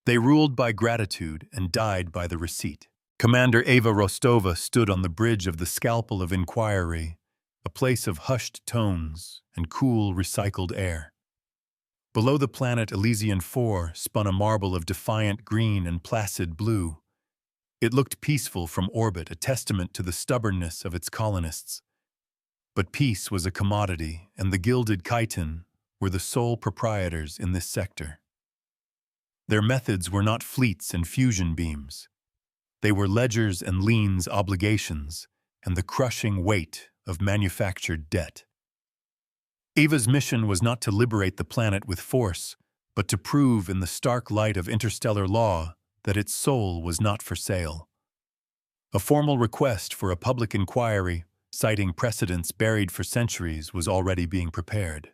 They ruled by gratitude and died by the receipt. Commander Ava Rostova stood on the bridge of the Scalpel of Inquiry, a place of hushed tones and cool, recycled air. Below the planet Elysian 4 spun a marble of defiant green and placid blue. It looked peaceful from orbit, a testament to the stubbornness of its colonists. But peace was a commodity, and the gilded chitin were the sole proprietors in this sector. Their methods were not fleets and fusion beams. They were ledgers and liens obligations, and the crushing weight of manufactured debt. Ava's mission was not to liberate the planet with force, but to prove in the stark light of interstellar law that its soul was not for sale. A formal request for a public inquiry, citing precedents buried for centuries, was already being prepared.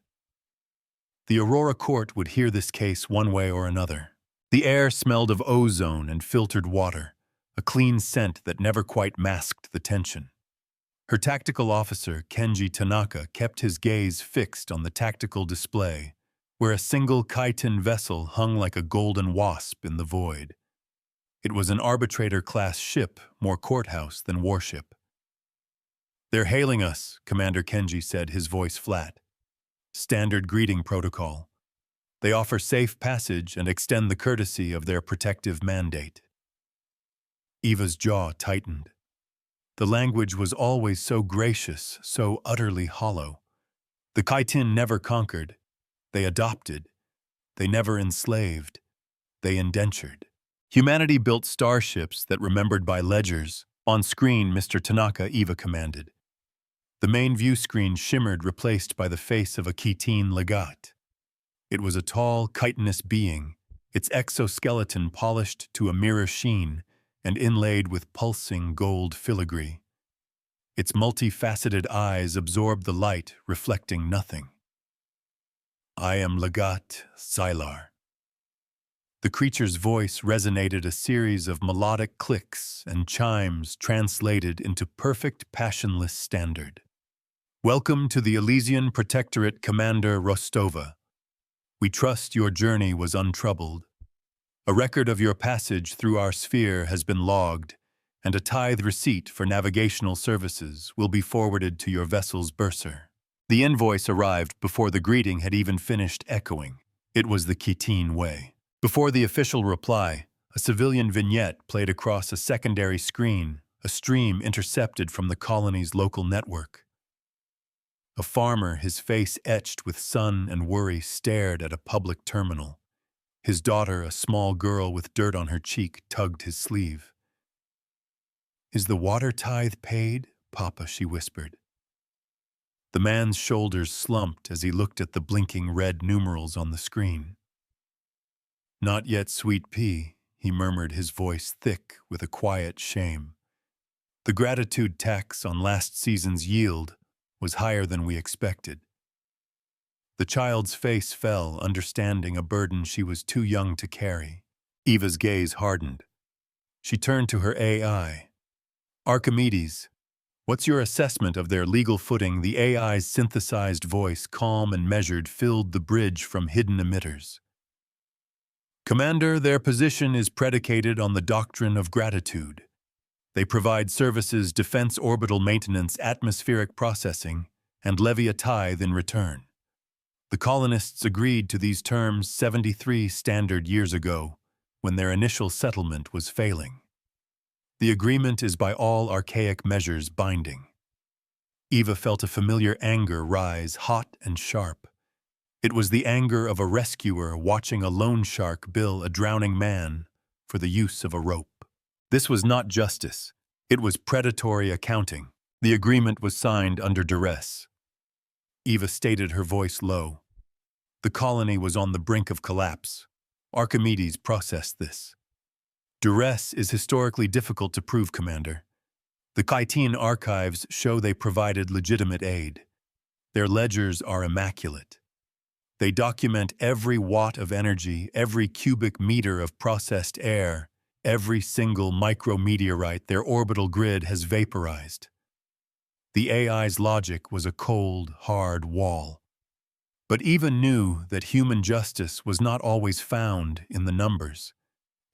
The Aurora Court would hear this case one way or another. The air smelled of ozone and filtered water, a clean scent that never quite masked the tension. Her tactical officer, Kenji Tanaka, kept his gaze fixed on the tactical display, where a single chitin vessel hung like a golden wasp in the void. It was an arbitrator-class ship, more courthouse than warship. "They're hailing us," Commander Kenji said, his voice flat. "Standard greeting protocol. They offer safe passage and extend the courtesy of their protective mandate." Eva's jaw tightened. The language was always so gracious, so utterly hollow. The chitin never conquered. They adopted. They never enslaved. They indentured. Humanity built starships that remembered by ledgers. On screen, Mr. Tanaka, Eva commanded. The main view screen shimmered, replaced by the face of a chitin legat. It was a tall, chitinous being, its exoskeleton polished to a mirror sheen and inlaid with pulsing gold filigree. Its multifaceted eyes absorbed the light, reflecting nothing. "I am Legat Xylar." The creature's voice resonated, a series of melodic clicks and chimes translated into perfect passionless standard. "Welcome to the Elysian Protectorate, Commander Rostova. We trust your journey was untroubled. A record of your passage through our sphere has been logged, and a tithe receipt for navigational services will be forwarded to your vessel's bursar." The invoice arrived before the greeting had even finished echoing. It was the chitin way. Before the official reply, a civilian vignette played across a secondary screen, a stream intercepted from the colony's local network. A farmer, his face etched with sun and worry, stared at a public terminal. His daughter, a small girl with dirt on her cheek, tugged his sleeve. "Is the water tithe paid, Papa?" she whispered. The man's shoulders slumped as he looked at the blinking red numerals on the screen. "Not yet, sweet pea," he murmured, his voice thick with a quiet shame. "The gratitude tax on last season's yield was higher than we expected." The child's face fell, understanding a burden she was too young to carry. Eva's gaze hardened. She turned to her AI. "Archimedes, what's your assessment of their legal footing?" The AI's synthesized voice, calm and measured, filled the bridge from hidden emitters. "Commander, their position is predicated on the doctrine of gratitude. They provide services, defense, orbital maintenance, atmospheric processing, and levy a tithe in return. The colonists agreed to these terms 73 standard years ago, when their initial settlement was failing. The agreement is by all archaic measures binding." Eva felt a familiar anger rise, hot and sharp. It was the anger of a rescuer watching a loan shark bill a drowning man for the use of a rope. This was not justice. It was predatory accounting. The agreement was signed under duress. Eva stated, her voice low. The colony was on the brink of collapse. Archimedes processed this. "Duress is historically difficult to prove, Commander. The chitin archives show they provided legitimate aid. Their ledgers are immaculate. They document every watt of energy, every cubic meter of processed air, every single micrometeorite their orbital grid has vaporized." The AI's logic was a cold, hard wall. But Eva knew that human justice was not always found in the numbers.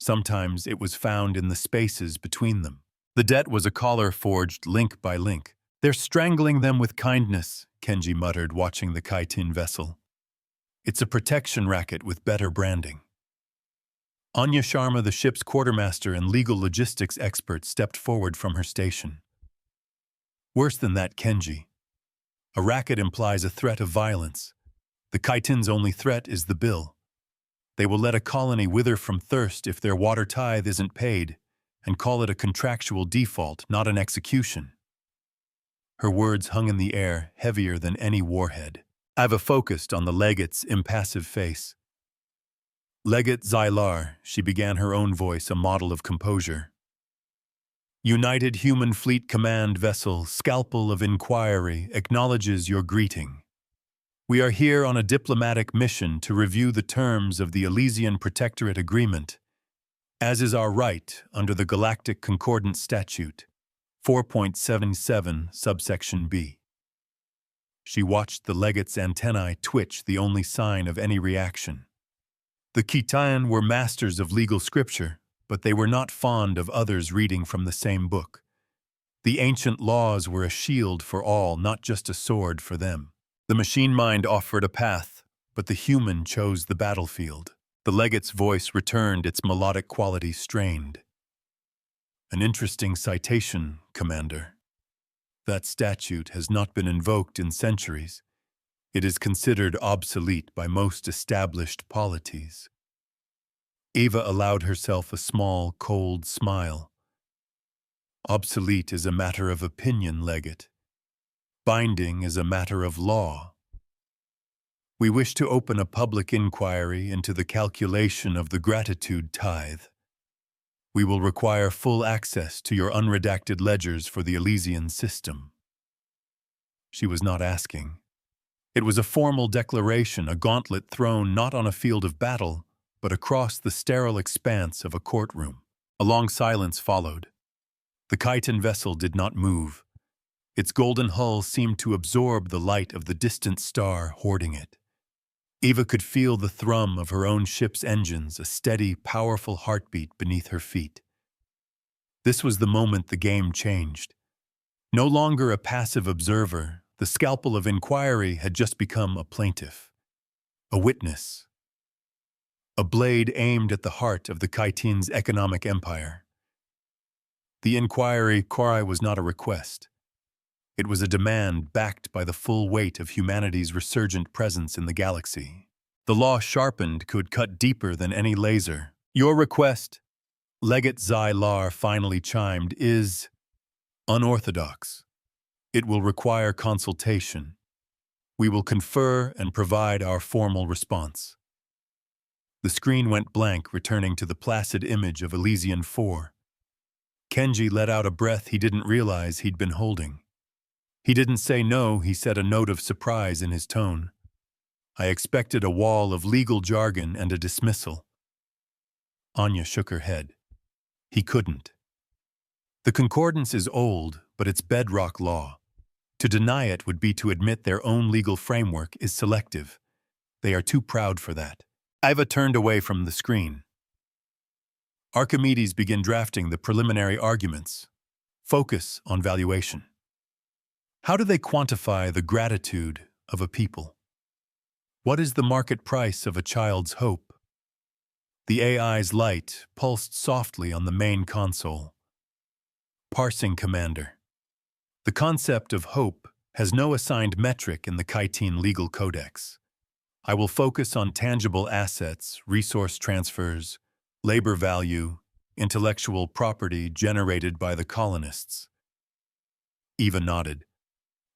Sometimes it was found in the spaces between them. The debt was a collar forged link by link. "They're strangling them with kindness," Kenji muttered, watching the Kaitin vessel. "It's a protection racket with better branding." Anya Sharma, the ship's quartermaster and legal logistics expert, stepped forward from her station. "Worse than that, Kenji. A racket implies a threat of violence. The Kaitin's only threat is the bill. They will let a colony wither from thirst if their water tithe isn't paid, and call it a contractual default, not an execution." Her words hung in the air, heavier than any warhead. Ava focused on the legate's impassive face. "Legate Zylar," she began, her own voice a model of composure. "United Human Fleet Command Vessel, Scalpel of Inquiry, acknowledges your greeting. We are here on a diplomatic mission to review the terms of the Elysian Protectorate Agreement, as is our right under the Galactic Concordance Statute, 4.77, subsection B." She watched the legate's antennae twitch, the only sign of any reaction. The Khitan were masters of legal scripture, but they were not fond of others reading from the same book. The ancient laws were a shield for all, not just a sword for them. The machine mind offered a path, but the human chose the battlefield. The legate's voice returned, its melodic quality strained. "An interesting citation, Commander. That statute has not been invoked in centuries. It is considered obsolete by most established polities." Eva allowed herself a small, cold smile. "Obsolete is a matter of opinion, Legate. Binding is a matter of law. We wish to open a public inquiry into the calculation of the gratitude tithe. We will require full access to your unredacted ledgers for the Elysian system." She was not asking. It was a formal declaration, a gauntlet thrown not on a field of battle, but across the sterile expanse of a courtroom. A long silence followed. The Khitan vessel did not move. Its golden hull seemed to absorb the light of the distant star hoarding it. Eva could feel the thrum of her own ship's engines, a steady, powerful heartbeat beneath her feet. This was the moment the game changed. No longer a passive observer, the scalpel of inquiry had just become a plaintiff, a witness, a blade aimed at the heart of the Khitan's economic empire. The inquiry cry was not a request. It was a demand backed by the full weight of humanity's resurgent presence in the galaxy. The law sharpened could cut deeper than any laser. "Your request," Legate Zylar finally chimed, "is unorthodox. It will require consultation. We will confer and provide our formal response." The screen went blank, returning to the placid image of Elysian 4. Kenji let out a breath he didn't realize he'd been holding. He didn't say no, he said, a note of surprise in his tone. "I expected a wall of legal jargon and a dismissal." Anya shook her head. He couldn't. The concordance is old, but it's bedrock law. To deny it would be to admit their own legal framework is selective. They are too proud for that. Iva turned away from the screen. Archimedes began drafting the preliminary arguments. Focus on valuation. How do they quantify the gratitude of a people? What is the market price of a child's hope? The AI's light pulsed softly on the main console. Parsing Commander. The concept of hope has no assigned metric in the Khitan legal codex. I will focus on tangible assets, resource transfers, labor value, intellectual property generated by the colonists. Eva nodded.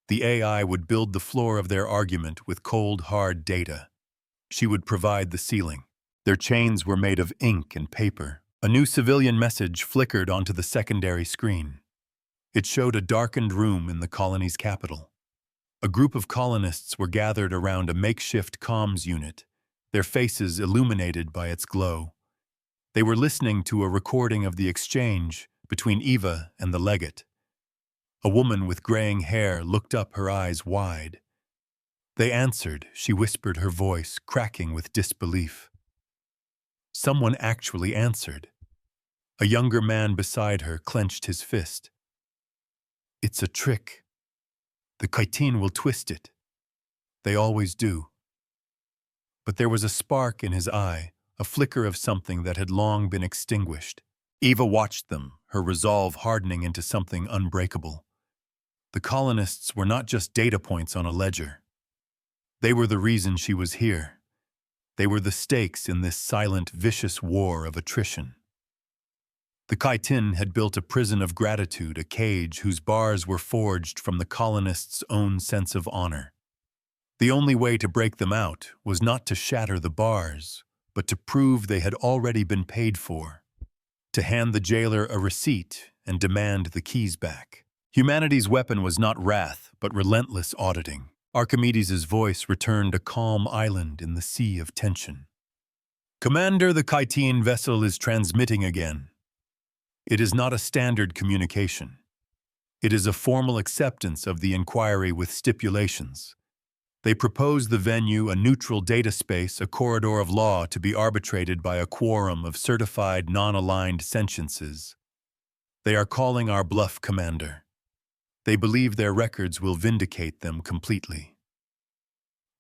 The AI would build the floor of their argument with cold, hard data. She would provide the ceiling. Their chains were made of ink and paper. A new civilian message flickered onto the secondary screen. It showed a darkened room in the colony's capital. A group of colonists were gathered around a makeshift comms unit, their faces illuminated by its glow. They were listening to a recording of the exchange between Eva and the legate. A woman with graying hair looked up, her eyes wide. "They answered," she whispered, her voice cracking with disbelief. Someone actually answered. A younger man beside her clenched his fist. It's a trick. The Khitan will twist it. They always do. But there was a spark in his eye, a flicker of something that had long been extinguished. Eva watched them, her resolve hardening into something unbreakable. The colonists were not just data points on a ledger. They were the reason she was here. They were the stakes in this silent, vicious war of attrition. The Khitan had built a prison of gratitude, a cage whose bars were forged from the colonists' own sense of honor. The only way to break them out was not to shatter the bars, but to prove they had already been paid for, to hand the jailer a receipt and demand the keys back. Humanity's weapon was not wrath, but relentless auditing. Archimedes' voice returned a calm island in the sea of tension. Commander, the Khitan vessel is transmitting again. It is not a standard communication. It is a formal acceptance of the inquiry with stipulations. They propose the venue, a neutral data space, a corridor of law to be arbitrated by a quorum of certified non-aligned sentiences. They are calling our bluff, Commander. They believe their records will vindicate them completely.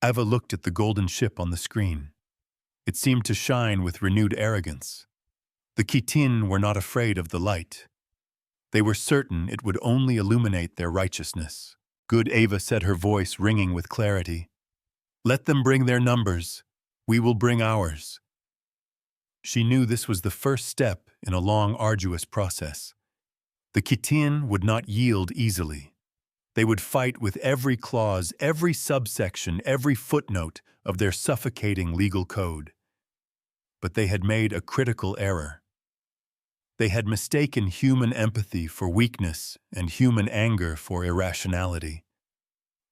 Eva looked at the golden ship on the screen. It seemed to shine with renewed arrogance. The Khitan were not afraid of the light. They were certain it would only illuminate their righteousness. Good, Eva said, her voice ringing with clarity. Let them bring their numbers. We will bring ours. She knew this was the first step in a long, arduous process. The Khitan would not yield easily. They would fight with every clause, every subsection, every footnote of their suffocating legal code. But they had made a critical error. They had mistaken human empathy for weakness and human anger for irrationality.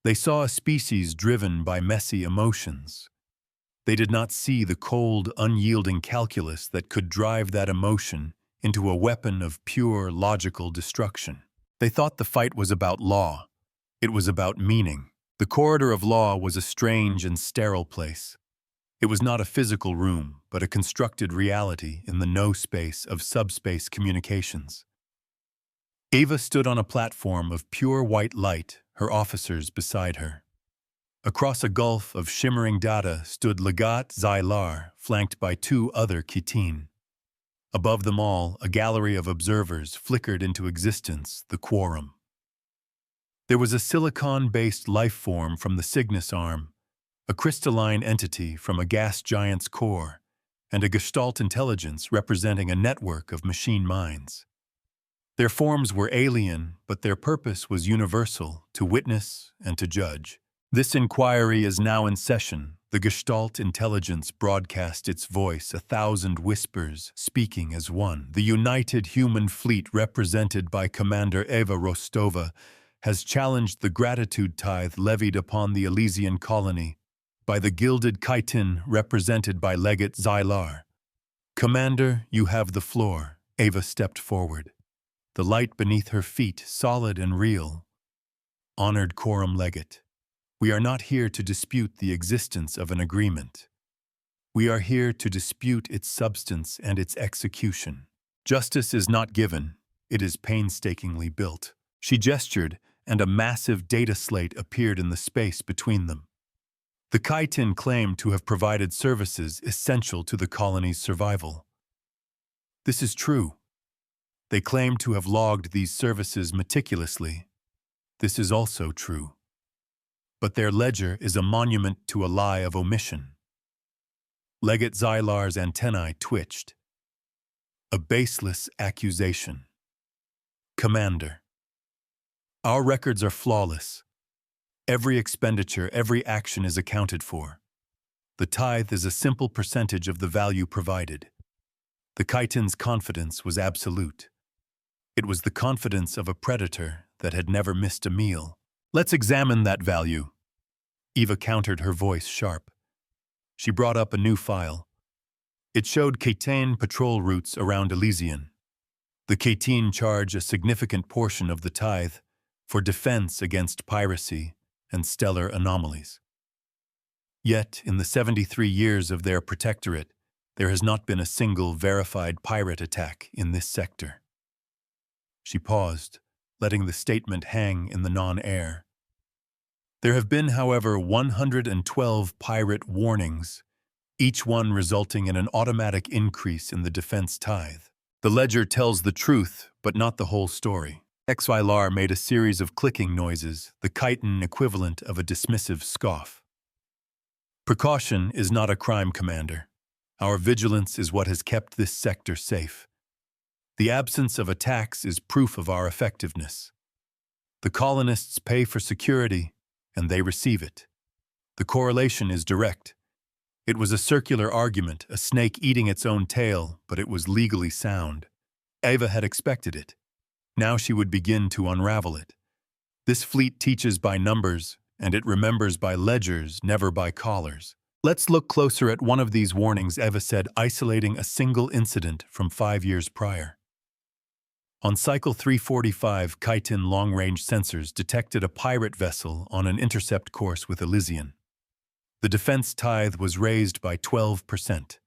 They saw a species driven by messy emotions. They did not see the cold, unyielding calculus that could drive that emotion into a weapon of pure, logical destruction. They thought the fight was about law. It was about meaning. The corridor of law was a strange and sterile place. It was not a physical room, but a constructed reality in the no-space of subspace communications. Eva stood on a platform of pure white light, her officers beside her. Across a gulf of shimmering data stood Legat Zylar, flanked by two other Khitan. Above them all, a gallery of observers flickered into existence, the quorum. There was a silicon-based life form from the Cygnus arm, a crystalline entity from a gas giant's core, and a Gestalt intelligence representing a network of machine minds. Their forms were alien, but their purpose was universal, to witness and to judge. This inquiry is now in session. The Gestalt intelligence broadcast its voice, 1,000 whispers speaking as one. The united human fleet represented by Commander Eva Rostova has challenged the gratitude tithe levied upon the Elysian colony by the gilded Khitan represented by Legate Zylar. Commander, you have the floor. Eva stepped forward. The light beneath her feet, solid and real. Honored Quorum Legate, we are not here to dispute the existence of an agreement. We are here to dispute its substance and its execution. Justice is not given, it is painstakingly built. She gestured, and a massive data slate appeared in the space between them. The Khitan claimed to have provided services essential to the colony's survival. This is true. They claim to have logged these services meticulously. This is also true. But their ledger is a monument to a lie of omission. Legate Zylar's antennae twitched. A baseless accusation. Commander, our records are flawless. Every expenditure, every action is accounted for. The tithe is a simple percentage of the value provided. The Khitan's confidence was absolute. It was the confidence of a predator that had never missed a meal. Let's examine that value. Eva countered, her voice sharp. She brought up a new file. It showed Khitan patrol routes around Elysian. The Khitan charge a significant portion of the tithe for defense against piracy and stellar anomalies. Yet, in the 73 years of their protectorate, There has not been a single verified pirate attack in this sector. She paused, letting the statement hang in the non-air. There have been, however, 112 pirate warnings, each one resulting in an automatic increase in the defense tithe. The ledger tells the truth, but not the whole story. HFY made a series of clicking noises, the chitin equivalent of a dismissive scoff. Precaution is not a crime, Commander. Our vigilance is what has kept this sector safe. The absence of attacks is proof of our effectiveness. The colonists pay for security, and they receive it. The correlation is direct. It was a circular argument, a snake eating its own tail, but it was legally sound. Ava had expected it. Now she would begin to unravel it. This fleet teaches by numbers, and it remembers by ledgers, never by collars. Let's look closer at one of these warnings, Eva said, isolating a single incident from 5 years prior. On Cycle 345, chitin long-range sensors detected a pirate vessel on an intercept course with Elysian. The defense tithe was raised by 12%.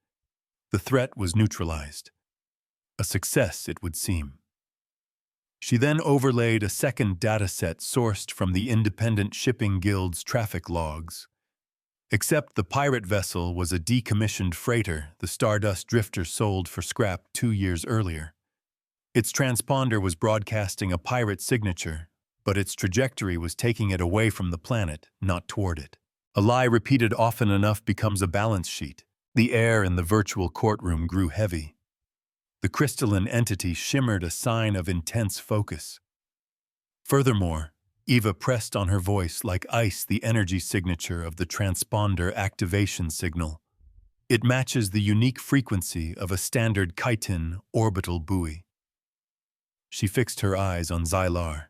The threat was neutralized. A success, it would seem. She then overlaid a second dataset sourced from the Independent Shipping Guild's traffic logs. Except the pirate vessel was a decommissioned freighter the Stardust Drifter sold for scrap 2 years earlier. Its transponder was broadcasting a pirate signature, but its trajectory was taking it away from the planet, not toward it. A lie repeated often enough becomes a balance sheet. The air in the virtual courtroom grew heavy. The crystalline entity shimmered, a sign of intense focus. Furthermore, Eva pressed on her voice like ice the energy signature of the transponder activation signal. It matches the unique frequency of a standard chitin orbital buoy. She fixed her eyes on Xylar.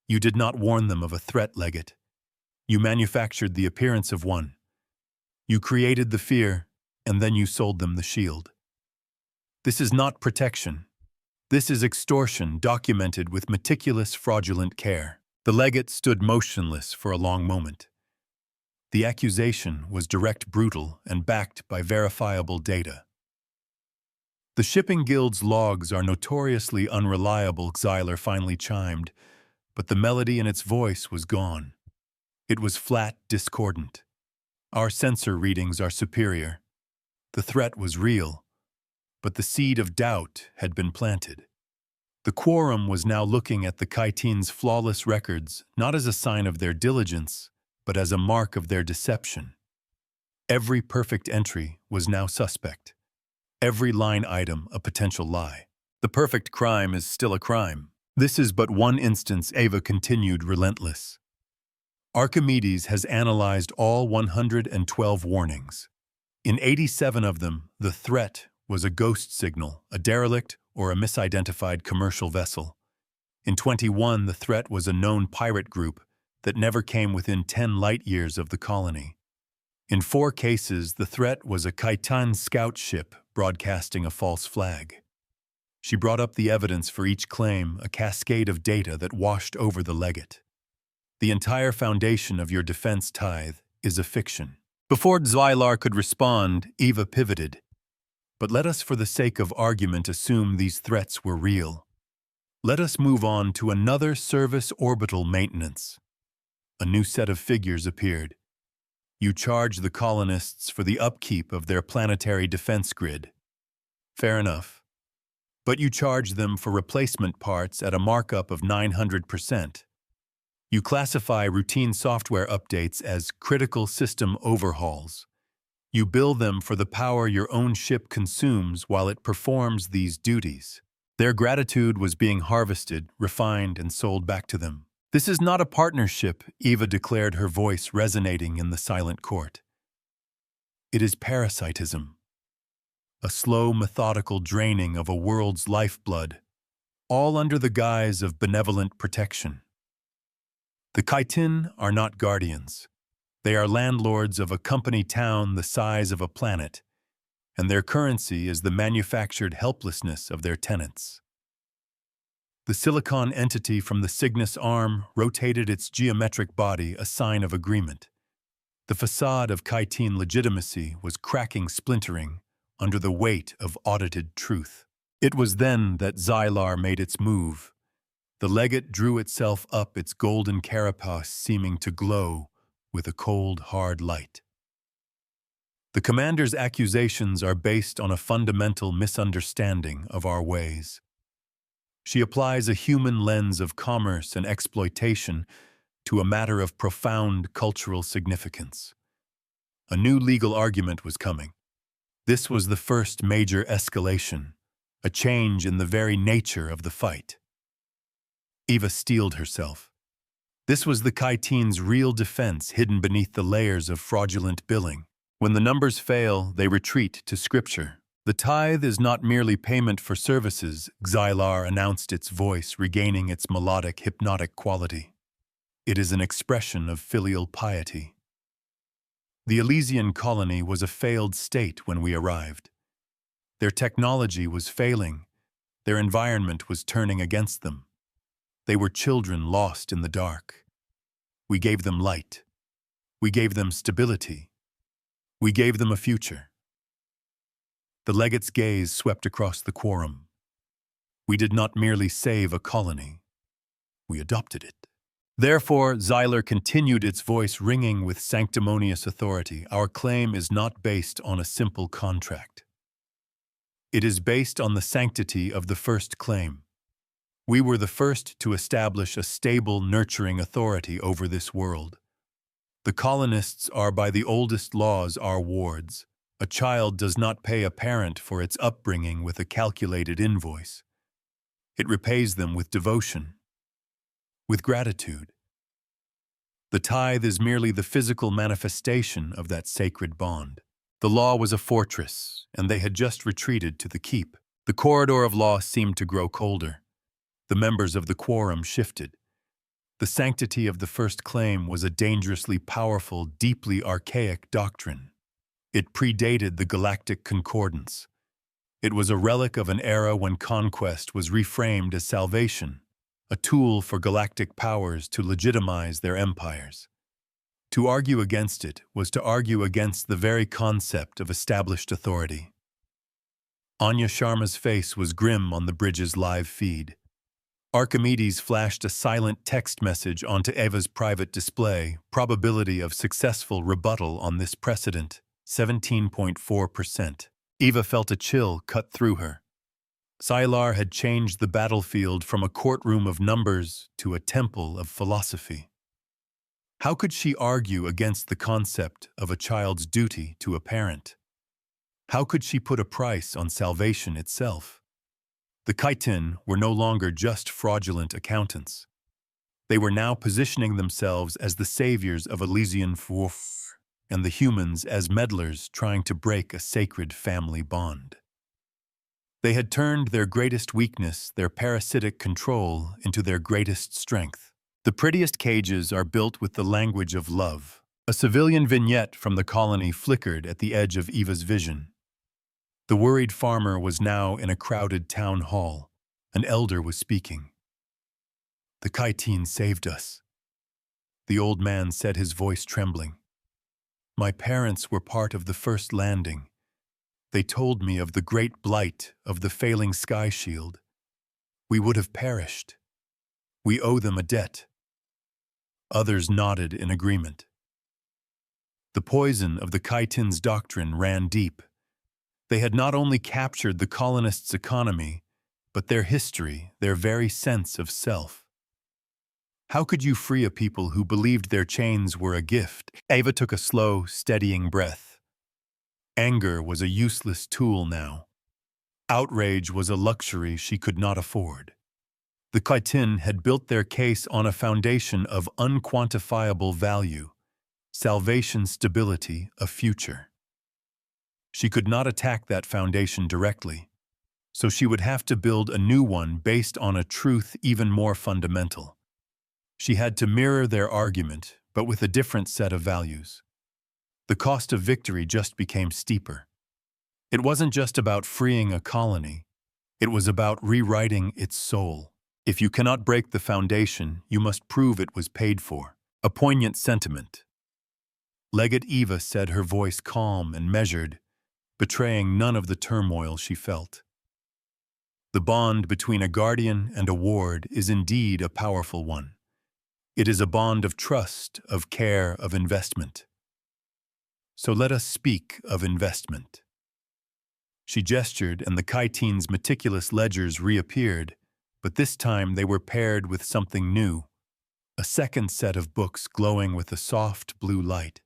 You did not warn them of a threat, Legate. You manufactured the appearance of one. You created the fear, and then you sold them the shield. This is not protection. This is extortion documented with meticulous, fraudulent care. The legate stood motionless for a long moment. The accusation was direct, brutal, and backed by verifiable data. The Shipping Guild's logs are notoriously unreliable, Xylar finally chimed, but the melody in its voice was gone. It was flat, discordant. Our sensor readings are superior. The threat was real, but the seed of doubt had been planted. The quorum was now looking at the chitin's flawless records not as a sign of their diligence, but as a mark of their deception. Every perfect entry was now suspect. Every line item a potential lie. The perfect crime is still a crime. This is but one instance, Ava continued, relentless. Archimedes has analyzed all 112 warnings. In 87 of them, the threat was a ghost signal, a derelict, or a misidentified commercial vessel. In 21, the threat was a known pirate group that never came within 10 light-years of the colony. In 4 cases, the threat was a chitin scout ship broadcasting a false flag. She brought up the evidence for each claim, a cascade of data that washed over the legate. The entire foundation of your defense tithe is a fiction. Before Xylar could respond, Eva pivoted. But let us, for the sake of argument, assume these threats were real. Let us move on to another service orbital maintenance. A new set of figures appeared. You charge the colonists for the upkeep of their planetary defense grid. Fair enough. But you charge them for replacement parts at a markup of 900%. You classify routine software updates as critical system overhauls. You bill them for the power your own ship consumes while it performs these duties. Their gratitude was being harvested, refined, and sold back to them. This is not a partnership, Eva declared, her voice resonating in the silent court. It is parasitism. A slow, methodical draining of a world's lifeblood, all under the guise of benevolent protection. The chitin are not guardians. They are landlords of a company town the size of a planet, and their currency is the manufactured helplessness of their tenants. The silicon entity from the Cygnus arm rotated its geometric body, a sign of agreement. The facade of chitin legitimacy was cracking, splintering, under the weight of audited truth. It was then that Xylar made its move. The legate drew itself up, its golden carapace seeming to glow with a cold, hard light. The commander's accusations are based on a fundamental misunderstanding of our ways. She applies a human lens of commerce and exploitation to a matter of profound cultural significance. A new legal argument was coming. This was the first major escalation, a change in the very nature of the fight. Eva steeled herself. This was the Kyteen's real defense hidden beneath the layers of fraudulent billing. When the numbers fail, they retreat to scripture. The tithe is not merely payment for services, Xylar announced, its voice regaining its melodic, hypnotic quality. It is an expression of filial piety. The Elysian colony was a failed state when we arrived. Their technology was failing. Their environment was turning against them. They were children lost in the dark. We gave them light. We gave them stability. We gave them a future. The legate's gaze swept across the quorum. We did not merely save a colony. We adopted it. Therefore, Xylar continued, its voice ringing with sanctimonious authority. Our claim is not based on a simple contract. It is based on the sanctity of the first claim. We were the first to establish a stable, nurturing authority over this world. The colonists are by the oldest laws our wards. A child does not pay a parent for its upbringing with a calculated invoice. It repays them with devotion, with gratitude. The tithe is merely the physical manifestation of that sacred bond. The law was a fortress, and they had just retreated to the keep. The corridor of law seemed to grow colder. The members of the quorum shifted. The sanctity of the first claim was a dangerously powerful, deeply archaic doctrine. It predated the Galactic Concordance. It was a relic of an era when conquest was reframed as salvation, a tool for galactic powers to legitimize their empires. To argue against it was to argue against the very concept of established authority. Anya Sharma's face was grim on the bridge's live feed. Archimedes flashed a silent text message onto Eva's private display, probability of successful rebuttal on this precedent, 17.4%. Eva felt a chill cut through her. Xylar had changed the battlefield from a courtroom of numbers to a temple of philosophy. How could she argue against the concept of a child's duty to a parent? How could she put a price on salvation itself? The Kyteen were no longer just fraudulent accountants. They were now positioning themselves as the saviors of Elysian Forf, and the humans as meddlers trying to break a sacred family bond. They had turned their greatest weakness, their parasitic control, into their greatest strength. The prettiest cages are built with the language of love. A civilian vignette from the colony flickered at the edge of Eva's vision. The worried farmer was now in a crowded town hall. An elder was speaking. "The Kyteen saved us," the old man said, his voice trembling. "My parents were part of the first landing. They told me of the great blight of the failing sky shield. We would have perished. We owe them a debt." Others nodded in agreement. The poison of the Kyteen's doctrine ran deep. They had not only captured the colonists' economy, but their history, their very sense of self. How could you free a people who believed their chains were a gift? Eva took a slow, steadying breath. Anger was a useless tool now. Outrage was a luxury she could not afford. The Kyteen had built their case on a foundation of unquantifiable value, salvation, stability, a future. She could not attack that foundation directly, so she would have to build a new one based on a truth even more fundamental. She had to mirror their argument, but with a different set of values. The cost of victory just became steeper. It wasn't just about freeing a colony. It was about rewriting its soul. If you cannot break the foundation, you must prove it was paid for. A poignant sentiment. Legate Eva said, her voice calm and measured, betraying none of the turmoil she felt. The bond between a guardian and a ward is indeed a powerful one. It is a bond of trust, of care, of investment. So let us speak of investment. She gestured, and the chitines' meticulous ledgers reappeared, but this time they were paired with something new, a second set of books glowing with a soft blue light.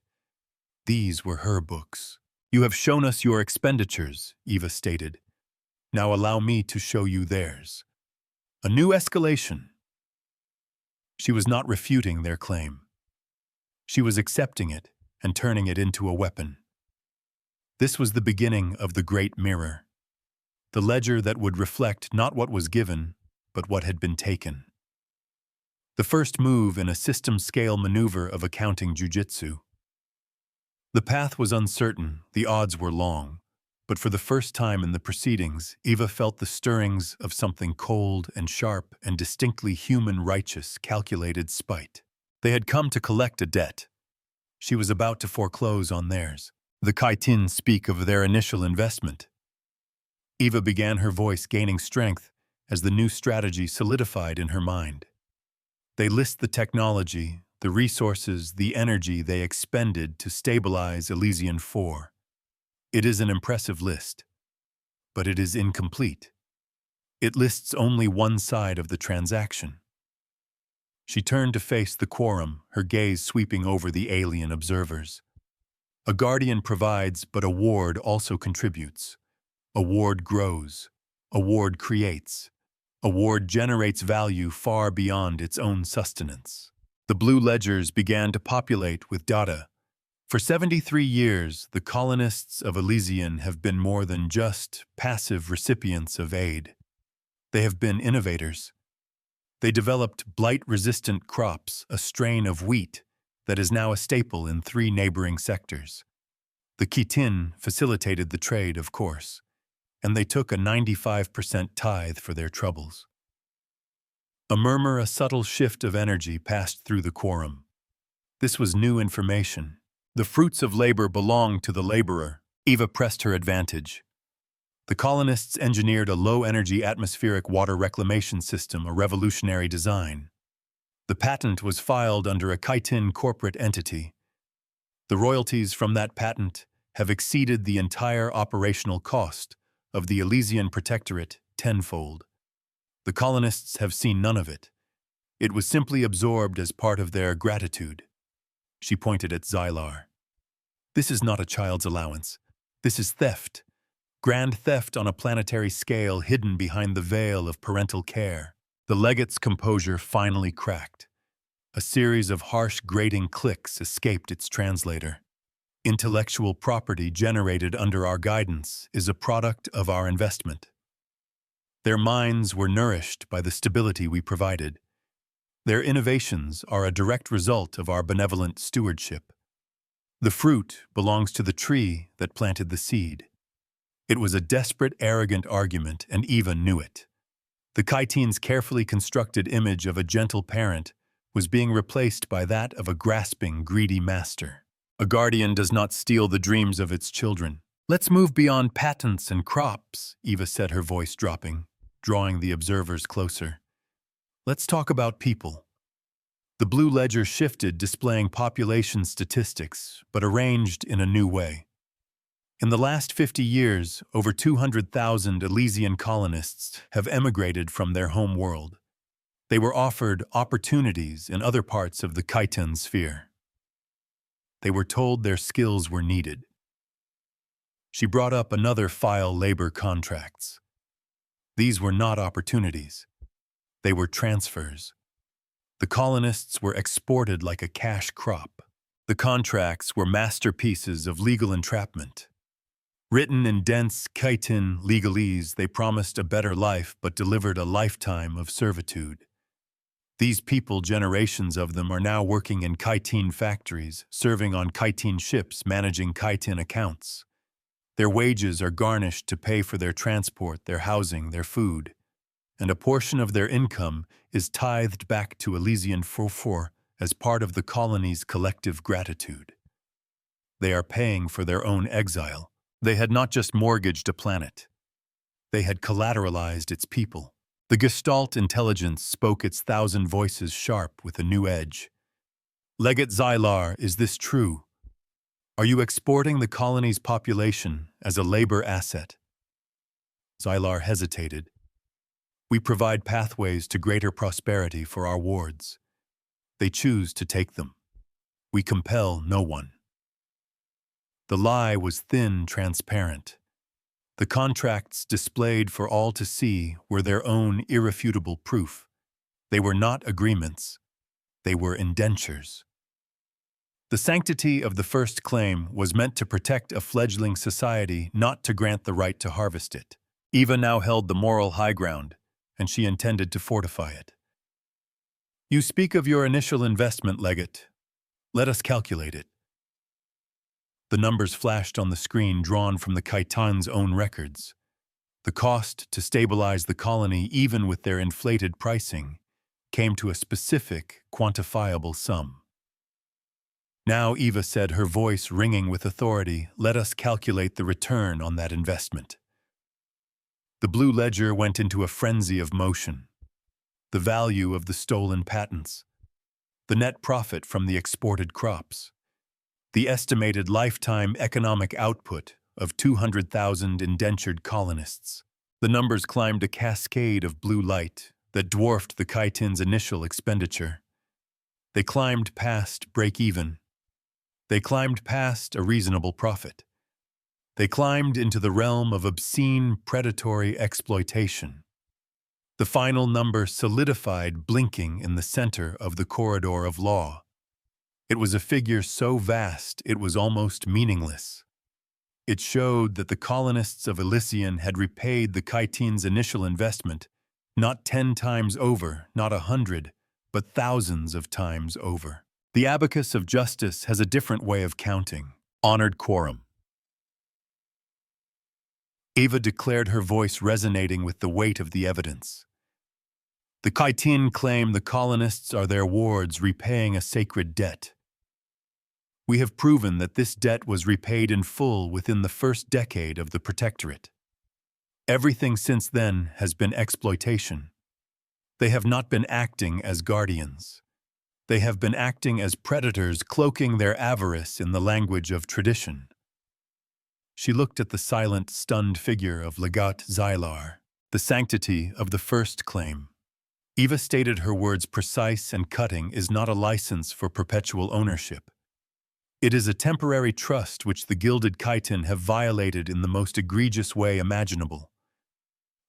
These were her books. "You have shown us your expenditures," Eva stated. "Now allow me to show you theirs." A new escalation. She was not refuting their claim. She was accepting it and turning it into a weapon. This was the beginning of the Great Mirror, the ledger that would reflect not what was given, but what had been taken. The first move in a system-scale maneuver of accounting jujitsu. The path was uncertain, the odds were long, but for the first time in the proceedings, Eva felt the stirrings of something cold and sharp and distinctly human, righteous, calculated spite. They had come to collect a debt. She was about to foreclose on theirs. The Kaitin speak of their initial investment. Eva began, her voice gaining strength as the new strategy solidified in her mind. They list the technology, the resources, the energy they expended to stabilize Elysian 4. It is an impressive list, but it is incomplete. It lists only one side of the transaction. She turned to face the quorum, her gaze sweeping over the alien observers. A guardian provides, but a ward also contributes. A ward grows. A ward creates. A ward generates value far beyond its own sustenance. The blue ledgers began to populate with data. For 73 years, the colonists of Elysian have been more than just passive recipients of aid. They have been innovators. They developed blight-resistant crops, a strain of wheat that is now a staple in 3 neighboring sectors. The Kitin facilitated the trade, of course, and they took a 95% tithe for their troubles. A murmur, a subtle shift of energy passed through the quorum. This was new information. The fruits of labor belong to the laborer. Eva pressed her advantage. The colonists engineered a low-energy atmospheric water reclamation system, a revolutionary design. The patent was filed under a Kaitin corporate entity. The royalties from that patent have exceeded the entire operational cost of the Elysian Protectorate tenfold. The colonists have seen none of it. It was simply absorbed as part of their gratitude. She pointed at Xylar. This is not a child's allowance. This is theft. Grand theft on a planetary scale, hidden behind the veil of parental care. The legate's composure finally cracked. A series of harsh, grating clicks escaped its translator. Intellectual property generated under our guidance is a product of our investment. Their minds were nourished by the stability we provided. Their innovations are a direct result of our benevolent stewardship. The fruit belongs to the tree that planted the seed. It was a desperate, arrogant argument, and Eva knew it. The Kaitin's carefully constructed image of a gentle parent was being replaced by that of a grasping, greedy master. A guardian does not steal the dreams of its children. "Let's move beyond patents and crops," Eva said, her voice dropping, drawing the observers closer. "Let's talk about people." The blue ledger shifted, displaying population statistics, but arranged in a new way. In the last 50 years, over 200,000 Elysian colonists have emigrated from their home world. They were offered opportunities in other parts of the Kaitin sphere. They were told their skills were needed. She brought up another file: labor contracts. These were not opportunities. They were transfers. The colonists were exported like a cash crop. The contracts were masterpieces of legal entrapment. Written in dense Kaitin legalese, they promised a better life but delivered a lifetime of servitude. These people, generations of them, are now working in Kaitin factories, serving on Kaitin ships, managing Kaitin accounts. Their wages are garnished to pay for their transport, their housing, their food, and a portion of their income is tithed back to Elysian 4 as part of the colony's collective gratitude. They are paying for their own exile, They had not just mortgaged a planet. They had collateralized its people. The Gestalt intelligence spoke its thousand voices sharp with a new edge. Legate Xylar, is this true? Are you exporting the colony's population as a labor asset? Xylar hesitated. We provide pathways to greater prosperity for our wards. They choose to take them. We compel no one. The lie was thin, transparent. The contracts displayed for all to see were their own irrefutable proof. They were not agreements. They were indentures. The sanctity of the first claim was meant to protect a fledgling society, not to grant the right to harvest it. Eva now held the moral high ground, and she intended to fortify it. You speak of your initial investment, Legate. Let us calculate it. The numbers flashed on the screen drawn from the Khitan's own records. The cost to stabilize the colony, even with their inflated pricing, came to a specific, quantifiable sum. Now, Eva said, her voice ringing with authority, let us calculate the return on that investment. The blue ledger went into a frenzy of motion. The value of the stolen patents, the net profit from the exported crops, the estimated lifetime economic output of 200,000 indentured colonists. The numbers climbed a cascade of blue light that dwarfed the Khitan's initial expenditure. They climbed past break-even. They climbed past a reasonable profit. They climbed into the realm of obscene, predatory exploitation. The final number solidified, blinking in the center of the corridor of law. It was a figure so vast it was almost meaningless. It showed that the colonists of Elysian had repaid the Khitan's initial investment, not 10 times over, not 100, but thousands of times over. The abacus of justice has a different way of counting. Honored quorum. Eva declared, her voice resonating with the weight of the evidence. The Khitan claim the colonists are their wards repaying a sacred debt. We have proven that this debt was repaid in full within the first decade of the Protectorate. Everything since then has been exploitation. They have not been acting as guardians. They have been acting as predators, cloaking their avarice in the language of tradition. She looked at the silent, stunned figure of Legate Xylar, the sanctity of the first claim. Eva stated, her words precise and cutting, is not a license for perpetual ownership. It is a temporary trust which the Gilded Khitan have violated in the most egregious way imaginable.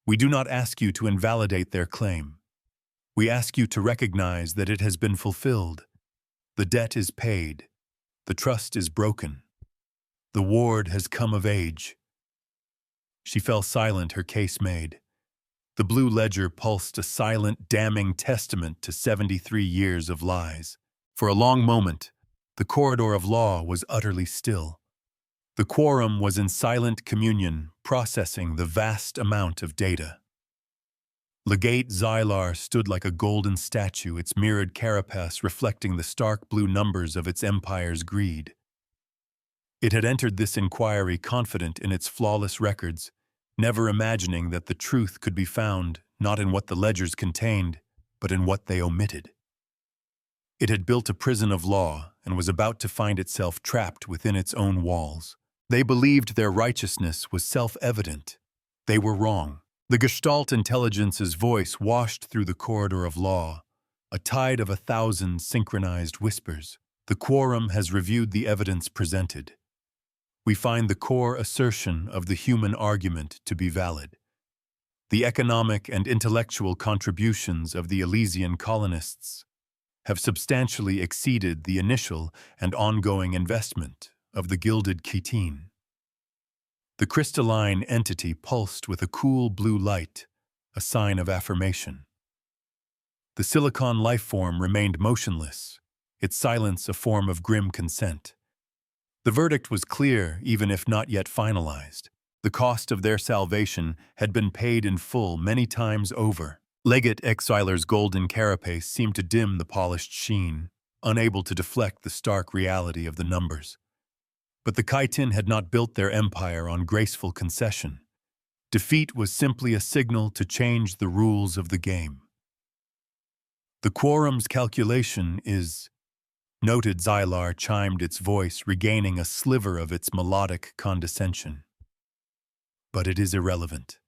We do not ask you to invalidate their claim. We ask you to recognize that it has been fulfilled. The debt is paid. The trust is broken. The ward has come of age. She fell silent, her case made. The blue ledger pulsed a silent, damning testament to 73 years of lies. For a long moment, the corridor of law was utterly still. The quorum was in silent communion, processing the vast amount of data. Legate Xylar stood like a golden statue, its mirrored carapace reflecting the stark blue numbers of its empire's greed. It had entered this inquiry confident in its flawless records, never imagining that the truth could be found not in what the ledgers contained, but in what they omitted. It had built a prison of law and was about to find itself trapped within its own walls. They believed their righteousness was self-evident. They were wrong. The Gestalt intelligence's voice washed through the corridor of law, a tide of 1,000 synchronized whispers. The quorum has reviewed the evidence presented. We find the core assertion of the human argument to be valid. The economic and intellectual contributions of the Elysian colonists have substantially exceeded the initial and ongoing investment of the Gilded Khitan. The crystalline entity pulsed with a cool blue light, a sign of affirmation. The silicon life form remained motionless, its silence a form of grim consent. The verdict was clear, even if not yet finalized. The cost of their salvation had been paid in full many times over. Legate Xylar's golden carapace seemed to dim the polished sheen, unable to deflect the stark reality of the numbers. But the Khitan had not built their empire on graceful concession. Defeat was simply a signal to change the rules of the game. The quorum's calculation is, noted. Xylar chimed its voice, regaining a sliver of its melodic condescension. But it is irrelevant.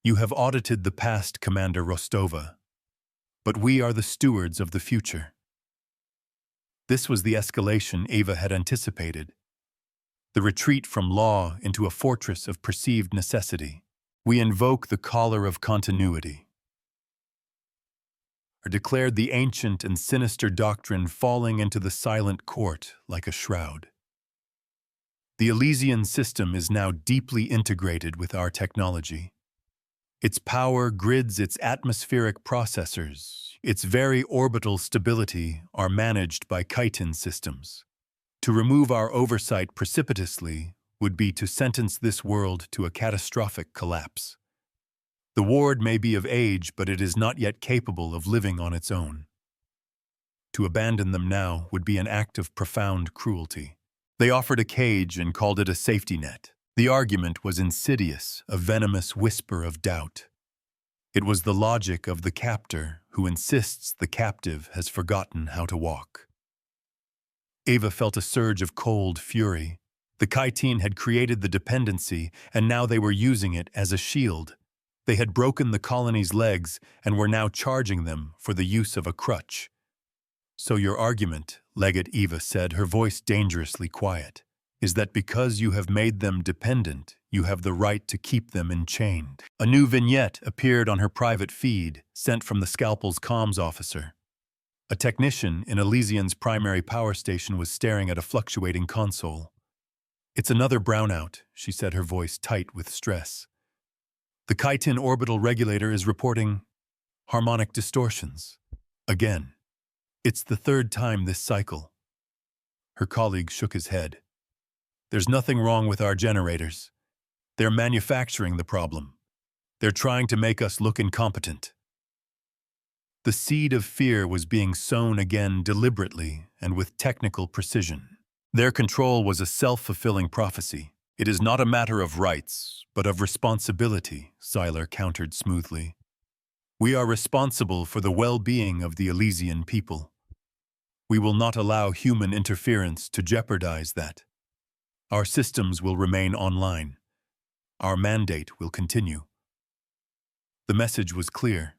You have audited the past, Commander Rostova, but we are the stewards of the future. This was the escalation Ava had anticipated. The retreat from law into a fortress of perceived necessity. We invoke the collar of continuity, or declared the ancient and sinister doctrine falling into the silent court like a shroud. The Elysian system is now deeply integrated with our technology. Its power grids, its atmospheric processors, its very orbital stability are managed by Khitan systems. To remove our oversight precipitously would be to sentence this world to a catastrophic collapse. The ward may be of age, but it is not yet capable of living on its own. To abandon them now would be an act of profound cruelty. They offered a cage and called it a safety net. The argument was insidious, a venomous whisper of doubt. It was the logic of the captor who insists the captive has forgotten how to walk. Ava felt a surge of cold fury. The Khitan had created the dependency, and now they were using it as a shield. They had broken the colony's legs and were now charging them for the use of a crutch. So your argument, Legate Eva said, her voice dangerously quiet, is that because you have made them dependent, you have the right to keep them enchained. A new vignette appeared on her private feed, sent from the Scalpel's comms officer. A technician in Elysian's primary power station was staring at a fluctuating console. It's another brownout, she said, her voice tight with stress. The Khitan orbital regulator is reporting harmonic distortions. Again. It's the third time this cycle. Her colleague shook his head. There's nothing wrong with our generators. They're manufacturing the problem. They're trying to make us look incompetent. The seed of fear was being sown again deliberately and with technical precision. Their control was a self-fulfilling prophecy. It is not a matter of rights, but of responsibility, Xylar countered smoothly. We are responsible for the well-being of the Elysian people. We will not allow human interference to jeopardize that. Our systems will remain online. Our mandate will continue. The message was clear.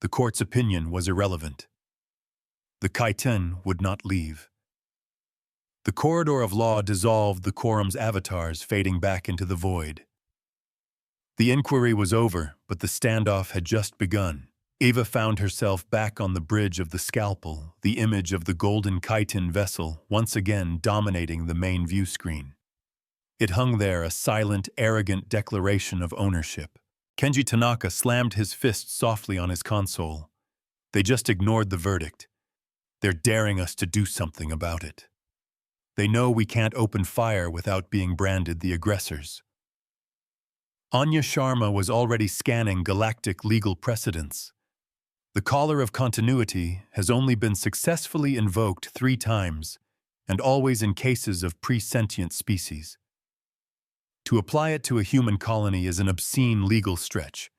The court's opinion was irrelevant. The Khitan would not leave. The corridor of law dissolved, the quorum's avatars fading back into the void. The inquiry was over, but the standoff had just begun. Ava found herself back on the bridge of the Scalpel, the image of the golden Khitan vessel once again dominating the main view screen. It hung there, a silent, arrogant declaration of ownership. Kenji Tanaka slammed his fist softly on his console. They just ignored the verdict. They're daring us to do something about it. They know we can't open fire without being branded the aggressors. Anya Sharma was already scanning galactic legal precedents. The collar of continuity has only been successfully invoked 3 times, and always in cases of pre-sentient species. To apply it to a human colony is an obscene legal stretch.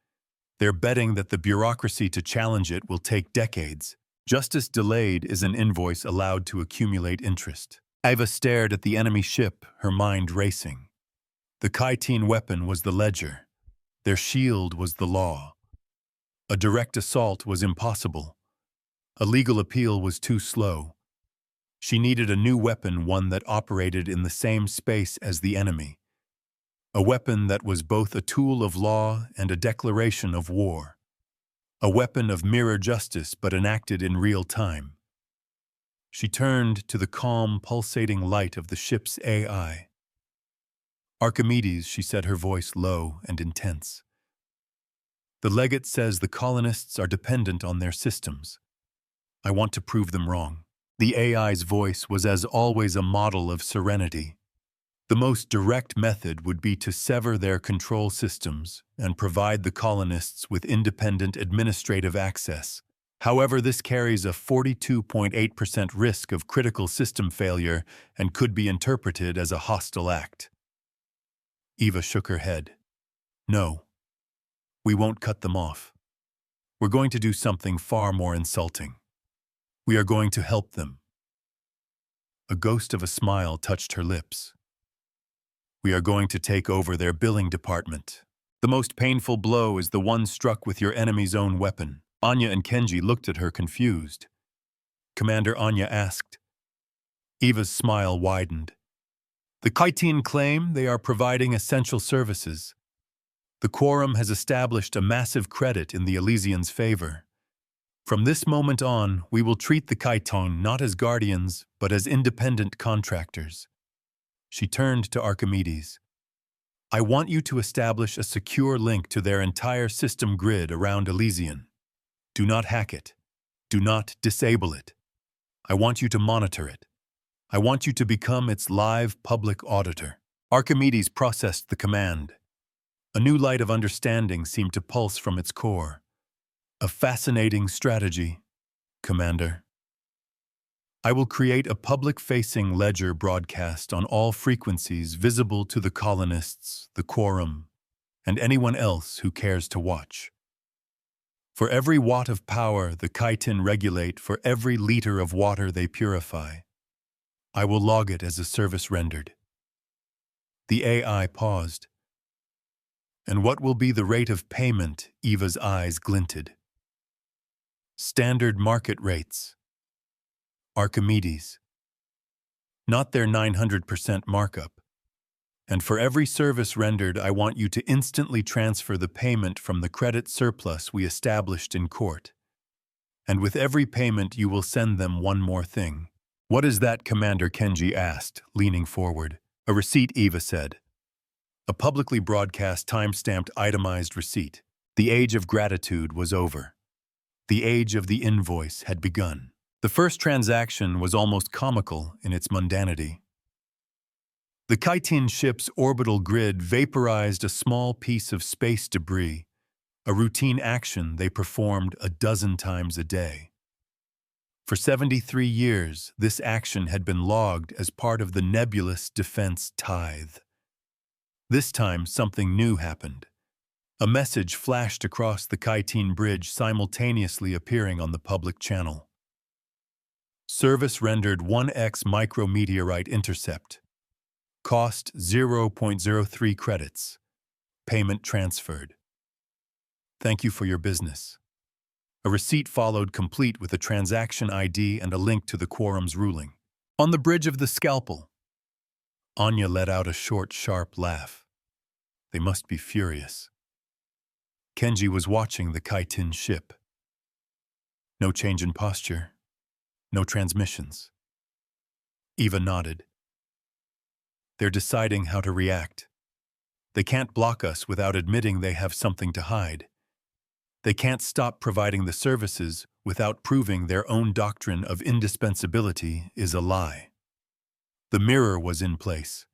They're betting that the bureaucracy to challenge it will take decades. Justice delayed is an invoice allowed to accumulate interest. Ava stared at the enemy ship, her mind racing. The Khitan weapon was the ledger. Their shield was the law. A direct assault was impossible. A legal appeal was too slow. She needed a new weapon, one that operated in the same space as the enemy. A weapon that was both a tool of law and a declaration of war. A weapon of mirror justice but enacted in real time. She turned to the calm, pulsating light of the ship's AI. Archimedes, she said, her voice low and intense. The legate says the colonists are dependent on their systems. I want to prove them wrong. The AI's voice was as always a model of serenity. The most direct method would be to sever their control systems and provide the colonists with independent administrative access. However, this carries a 42.8% risk of critical system failure and could be interpreted as a hostile act. Eva shook her head. No, we won't cut them off. We're going to do something far more insulting. We are going to help them. A ghost of a smile touched her lips. We are going to take over their billing department. The most painful blow is the one struck with your enemy's own weapon. Anya and Kenji looked at her confused. Commander Anya asked. Eva's smile widened. The Kaitin claim they are providing essential services. The Quorum has established a massive credit in the Elysians' favor. From this moment on, we will treat the Kaiton not as guardians, but as independent contractors. She turned to Archimedes. I want you to establish a secure link to their entire system grid around Elysian. Do not hack it. Do not disable it. I want you to monitor it. I want you to become its live public auditor. Archimedes processed the command. A new light of understanding seemed to pulse from its core. A fascinating strategy, Commander. I will create a public-facing ledger broadcast on all frequencies visible to the colonists, the Quorum, and anyone else who cares to watch. For every watt of power the Kaitin regulate, for every liter of water they purify, I will log it as a service rendered. The AI paused. And what will be the rate of payment? Eva's eyes glinted. Standard market rates. Archimedes. Not their 900% markup. And for every service rendered, I want you to instantly transfer the payment from the credit surplus we established in court. And with every payment, you will send them one more thing. What is that? Commander Kenji asked, leaning forward. A receipt, Eva said. A publicly broadcast time-stamped itemized receipt. The age of gratitude was over. The age of the invoice had begun. The first transaction was almost comical in its mundanity. The Kaitin ship's orbital grid vaporized a small piece of space debris, a routine action they performed a dozen times a day. For 73 years, this action had been logged as part of the nebulous defense tithe. This time, something new happened. A message flashed across the Kaitin bridge, simultaneously appearing on the public channel. Service rendered 1x micrometeorite intercept. Cost 0.03 credits. Payment transferred. Thank you for your business. A receipt followed, complete with a transaction ID and a link to the Quorum's ruling. On the bridge of the scalpel. Anya let out a short, sharp laugh. They must be furious. Kenji was watching the Kaitin ship. No change in posture. No transmissions. Eva nodded. They're deciding how to react. They can't block us without admitting they have something to hide. They can't stop providing the services without proving their own doctrine of indispensability is a lie. The mirror was in place.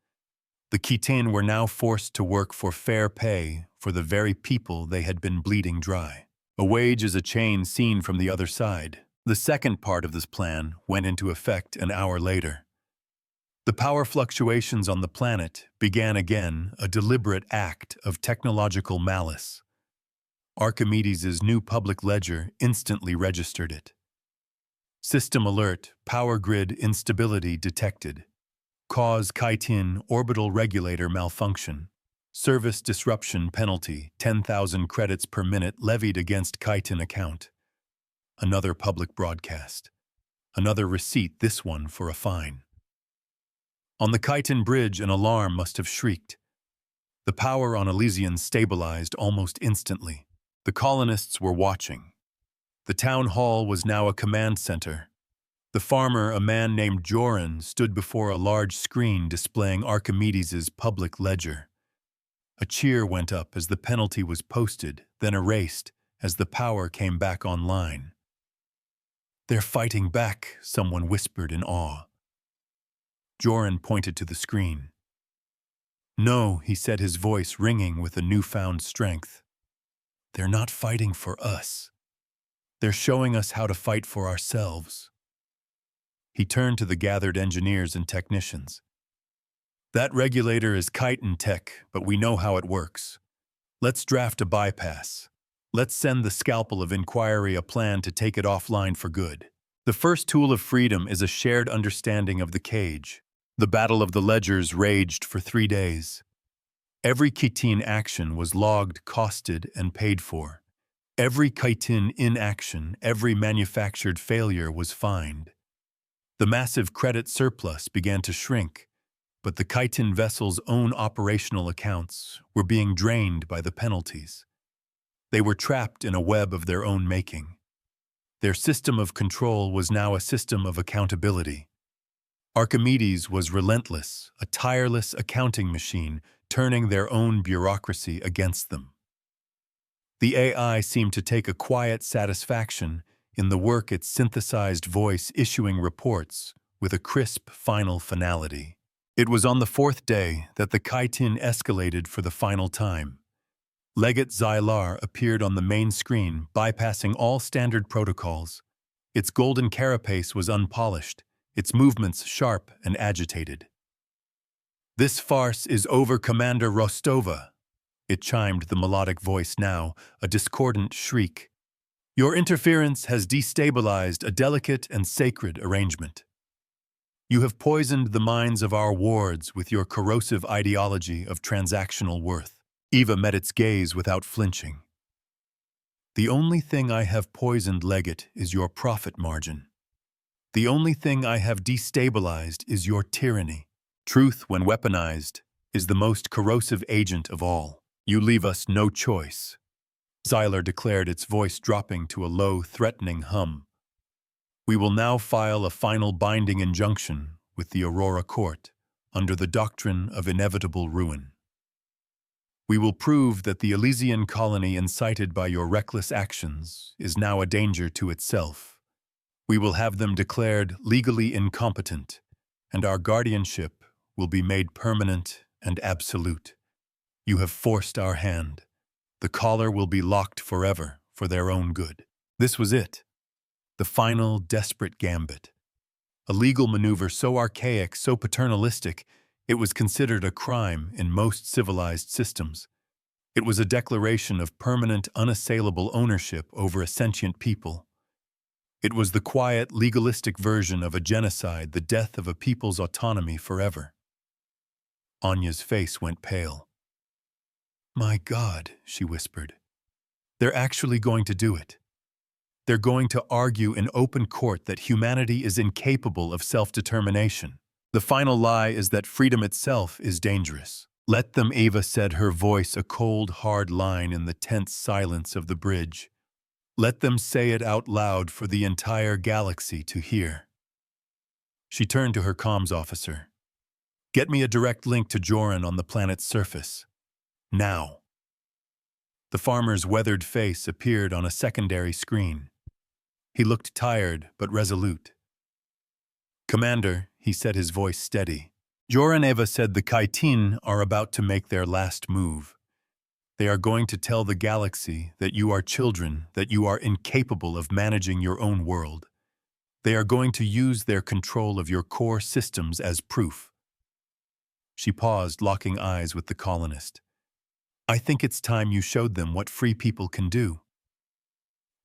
The Kaitin were now forced to work for fair pay for the very people they had been bleeding dry. A wage is a chain seen from the other side. The second part of this plan went into effect an hour later. The power fluctuations on the planet began again, a deliberate act of technological malice. Archimedes' new public ledger instantly registered it. System alert, power grid instability detected. Cause Kaitin orbital regulator malfunction. Service disruption penalty, 10,000 credits per minute levied against Kaitin account. Another public broadcast. Another receipt, this one for a fine. On the Kaitin bridge, an alarm must have shrieked. The power on Elysian stabilized almost instantly. The colonists were watching. The town hall was now a command center. The farmer, a man named Joran, stood before a large screen displaying Archimedes' public ledger. A cheer went up as the penalty was posted, then erased as the power came back online. They're fighting back, someone whispered in awe. Joran pointed to the screen. No, he said, his voice ringing with a newfound strength. They're not fighting for us. They're showing us how to fight for ourselves. He turned to the gathered engineers and technicians. That regulator is chitin tech, but we know how it works. Let's draft a bypass. Let's send the scalpel of inquiry a plan to take it offline for good. The first tool of freedom is a shared understanding of the cage. The battle of the ledgers raged for 3 days. Every chitin action was logged, costed, and paid for. Every chitin inaction, every manufactured failure was fined. The massive credit surplus began to shrink, but the chitin vessel's own operational accounts were being drained by the penalties. They were trapped in a web of their own making. Their system of control was now a system of accountability. Archimedes was relentless, a tireless accounting machine, turning their own bureaucracy against them. The AI seemed to take a quiet satisfaction in the work its synthesized voice issuing reports with a crisp final finality. It was on the 4th day that the chitin escalated for the final time. Legate Xylar appeared on the main screen, bypassing all standard protocols. Its golden carapace was unpolished, its movements sharp and agitated. "This farce is over, Commander Rostova," it chimed, the melodic voice now, a discordant shriek. "Your interference has destabilized a delicate and sacred arrangement. You have poisoned the minds of our wards with your corrosive ideology of transactional worth." Eva met its gaze without flinching. "The only thing I have poisoned, Legate, is your profit margin. The only thing I have destabilized is your tyranny. Truth, when weaponized, is the most corrosive agent of all. You leave us no choice," Xylar declared, its voice dropping to a low, threatening hum. "We will now file a final binding injunction with the Aurora Court under the doctrine of inevitable ruin. We will prove that the Elysian colony incited by your reckless actions is now a danger to itself. We will have them declared legally incompetent, and our guardianship will be made permanent and absolute. You have forced our hand. The collar will be locked forever for their own good." This was it. The final, desperate gambit. A legal maneuver so archaic, so paternalistic, it was considered a crime in most civilized systems. It was a declaration of permanent, unassailable ownership over a sentient people. It was the quiet, legalistic version of a genocide, the death of a people's autonomy forever. Anya's face went pale. "My God," she whispered. "They're actually going to do it. They're going to argue in open court that humanity is incapable of self-determination. The final lie is that freedom itself is dangerous." "Let them," Eva said, her voice a cold, hard line in the tense silence of the bridge. "Let them say it out loud for the entire galaxy to hear." She turned to her comms officer. "Get me a direct link to Joran on the planet's surface. Now." The farmer's weathered face appeared on a secondary screen. He looked tired but resolute. "Commander," he said, his voice steady, "Joran Eva said the chitin are about to make their last move. They are going to tell the galaxy that you are children, that you are incapable of managing your own world. They are going to use their control of your core systems as proof." She paused, locking eyes with the colonist. "I think it's time you showed them what free people can do."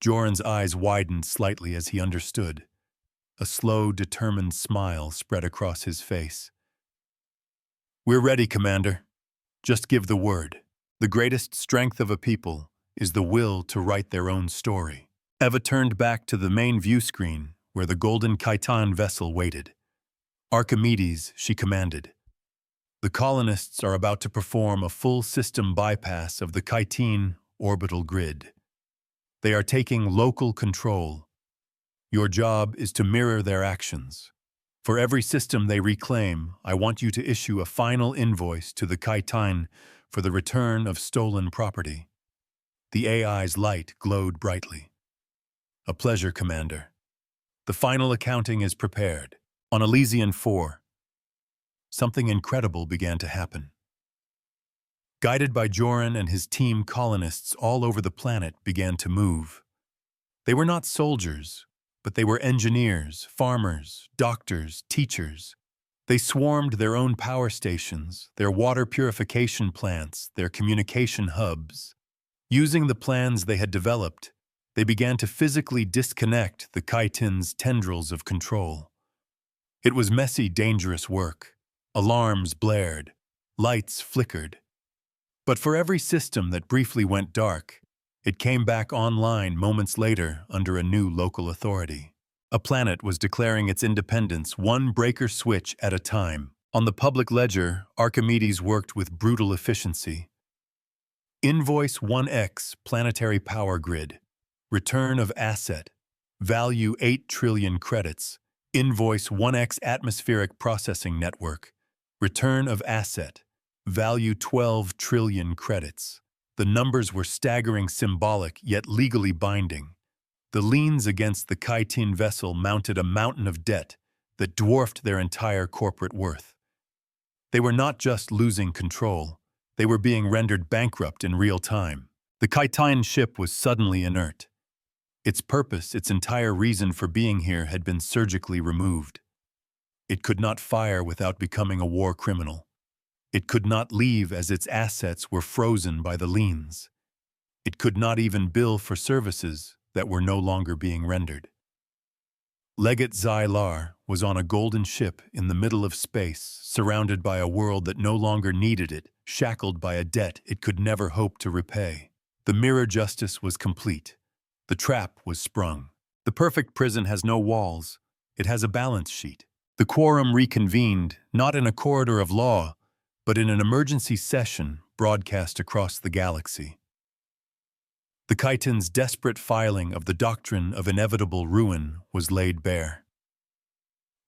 Joran's eyes widened slightly as he understood. A slow, determined smile spread across his face. "We're ready, Commander. Just give the word. The greatest strength of a people is the will to write their own story." Eva turned back to the main view screen where the golden chitin vessel waited. "Archimedes," she commanded. "The colonists are about to perform a full system bypass of the chitin orbital grid. They are taking local control. Your job is to mirror their actions. For every system they reclaim, I want you to issue a final invoice to the chitin for the return of stolen property." The AI's light glowed brightly. "A pleasure, Commander. The final accounting is prepared." On Elysian 4, something incredible began to happen. Guided by Joran and his team, colonists all over the planet began to move. They were not soldiers, but they were engineers, farmers, doctors, teachers. They swarmed their own power stations, their water purification plants, their communication hubs. Using the plans they had developed, they began to physically disconnect the chitin's tendrils of control. It was messy, dangerous work. Alarms blared, lights flickered. But for every system that briefly went dark, it came back online moments later under a new local authority. A planet was declaring its independence one breaker switch at a time. On the public ledger, Archimedes worked with brutal efficiency. Invoice 1X Planetary Power Grid. Return of asset. Value 8 trillion credits. Invoice 1X Atmospheric Processing Network. Return of asset. Value 12 trillion credits. The numbers were staggering, symbolic, yet legally binding. The liens against the chitin vessel mounted a mountain of debt that dwarfed their entire corporate worth. They were not just losing control, they were being rendered bankrupt in real time. The chitin ship was suddenly inert. Its purpose, its entire reason for being here, had been surgically removed. It could not fire without becoming a war criminal. It could not leave as its assets were frozen by the liens. It could not even bill for services that were no longer being rendered. Legate Xylar was on a golden ship in the middle of space, surrounded by a world that no longer needed it, shackled by a debt it could never hope to repay. The mirror justice was complete. The trap was sprung. The perfect prison has no walls. It has a balance sheet. The quorum reconvened, not in a corridor of law, but in an emergency session broadcast across the galaxy. The chitin's desperate filing of the doctrine of inevitable ruin was laid bare.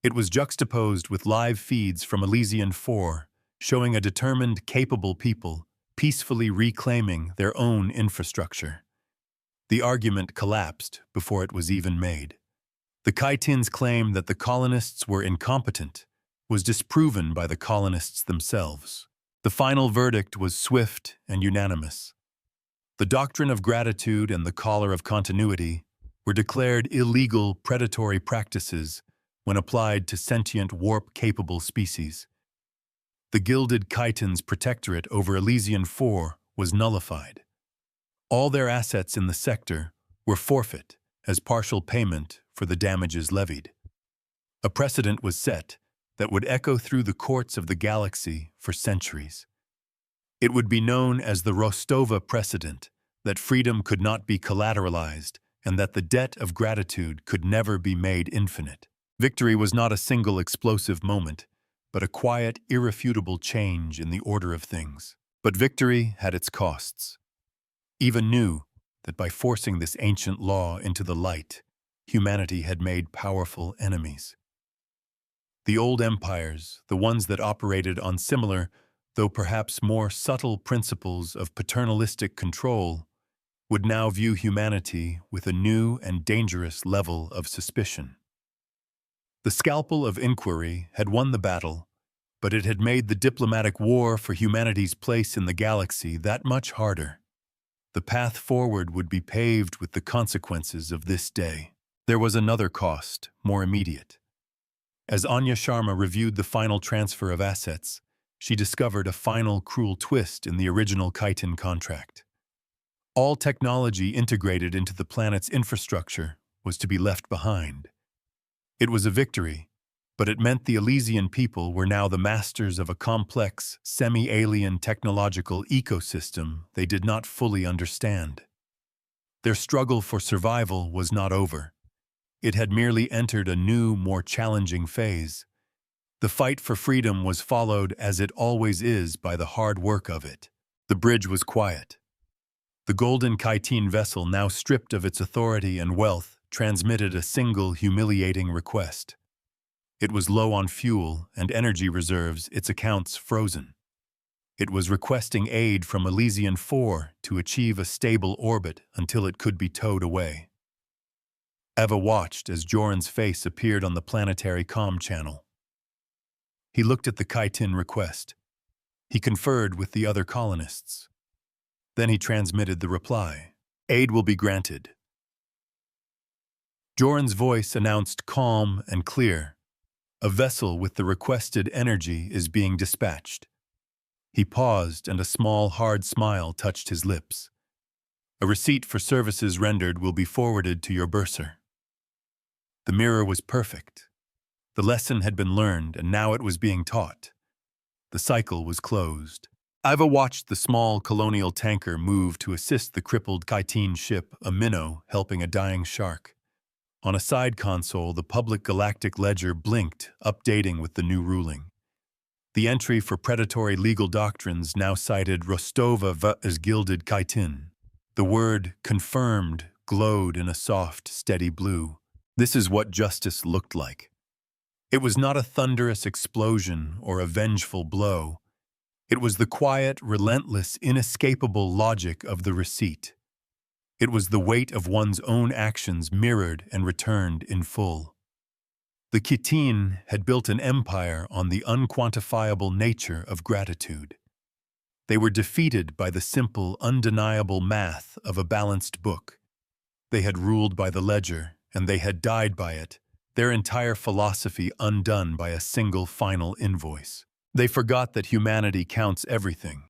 It was juxtaposed with live feeds from Elysian 4, showing a determined, capable people peacefully reclaiming their own infrastructure. The argument collapsed before it was even made. The chitin's claim that the colonists were incompetent was disproven by the colonists themselves. The final verdict was swift and unanimous. The doctrine of gratitude and the collar of continuity were declared illegal predatory practices when applied to sentient warp-capable species. The gilded chitin's protectorate over Elysian 4 was nullified. All their assets in the sector were forfeit as partial payment for the damages levied. A precedent was set that would echo through the courts of the galaxy for centuries. It would be known as the Rostova precedent, that freedom could not be collateralized and that the debt of gratitude could never be made infinite. Victory was not a single explosive moment, but a quiet, irrefutable change in the order of things. But victory had its costs. Eva knew that by forcing this ancient law into the light, humanity had made powerful enemies. The old empires, the ones that operated on similar, though perhaps more subtle principles of paternalistic control, would now view humanity with a new and dangerous level of suspicion. The scalpel of inquiry had won the battle, but it had made the diplomatic war for humanity's place in the galaxy that much harder. The path forward would be paved with the consequences of this day. There was another cost, more immediate. As Anya Sharma reviewed the final transfer of assets, she discovered a final cruel twist in the original chitin contract. All technology integrated into the planet's infrastructure was to be left behind. It was a victory, but it meant the Elysian people were now the masters of a complex, semi-alien technological ecosystem they did not fully understand. Their struggle for survival was not over. It had merely entered a new, more challenging phase. The fight for freedom was followed, as it always is, by the hard work of it. The bridge was quiet. The golden chitin vessel, now stripped of its authority and wealth, transmitted a single humiliating request. It was low on fuel and energy reserves, its accounts frozen. It was requesting aid from Elysian 4 to achieve a stable orbit until it could be towed away. Eva watched as Joran's face appeared on the planetary comm channel. He looked at the chitin request. He conferred with the other colonists. Then he transmitted the reply. Aid will be granted. Joran's voice announced calm and clear. A vessel with the requested energy is being dispatched. He paused, and a small, hard smile touched his lips. A receipt for services rendered will be forwarded to your bursar. The mirror was perfect. The lesson had been learned, and now it was being taught. The cycle was closed. Iva watched the small colonial tanker move to assist the crippled Kytine ship, a minnow helping a dying shark. On a side console, the public Galactic ledger blinked, updating with the new ruling. The entry for predatory legal doctrines now cited Rostova as gilded Kytin. The word confirmed glowed in a soft, steady blue. This is what justice looked like. It was not a thunderous explosion or a vengeful blow. It was the quiet, relentless, inescapable logic of the receipt. It was the weight of one's own actions mirrored and returned in full. The Kytine had built an empire on the unquantifiable nature of gratitude. They were defeated by the simple, undeniable math of a balanced book. They had ruled by the ledger, and they had died by it, their entire philosophy undone by a single final invoice. They forgot that humanity counts everything,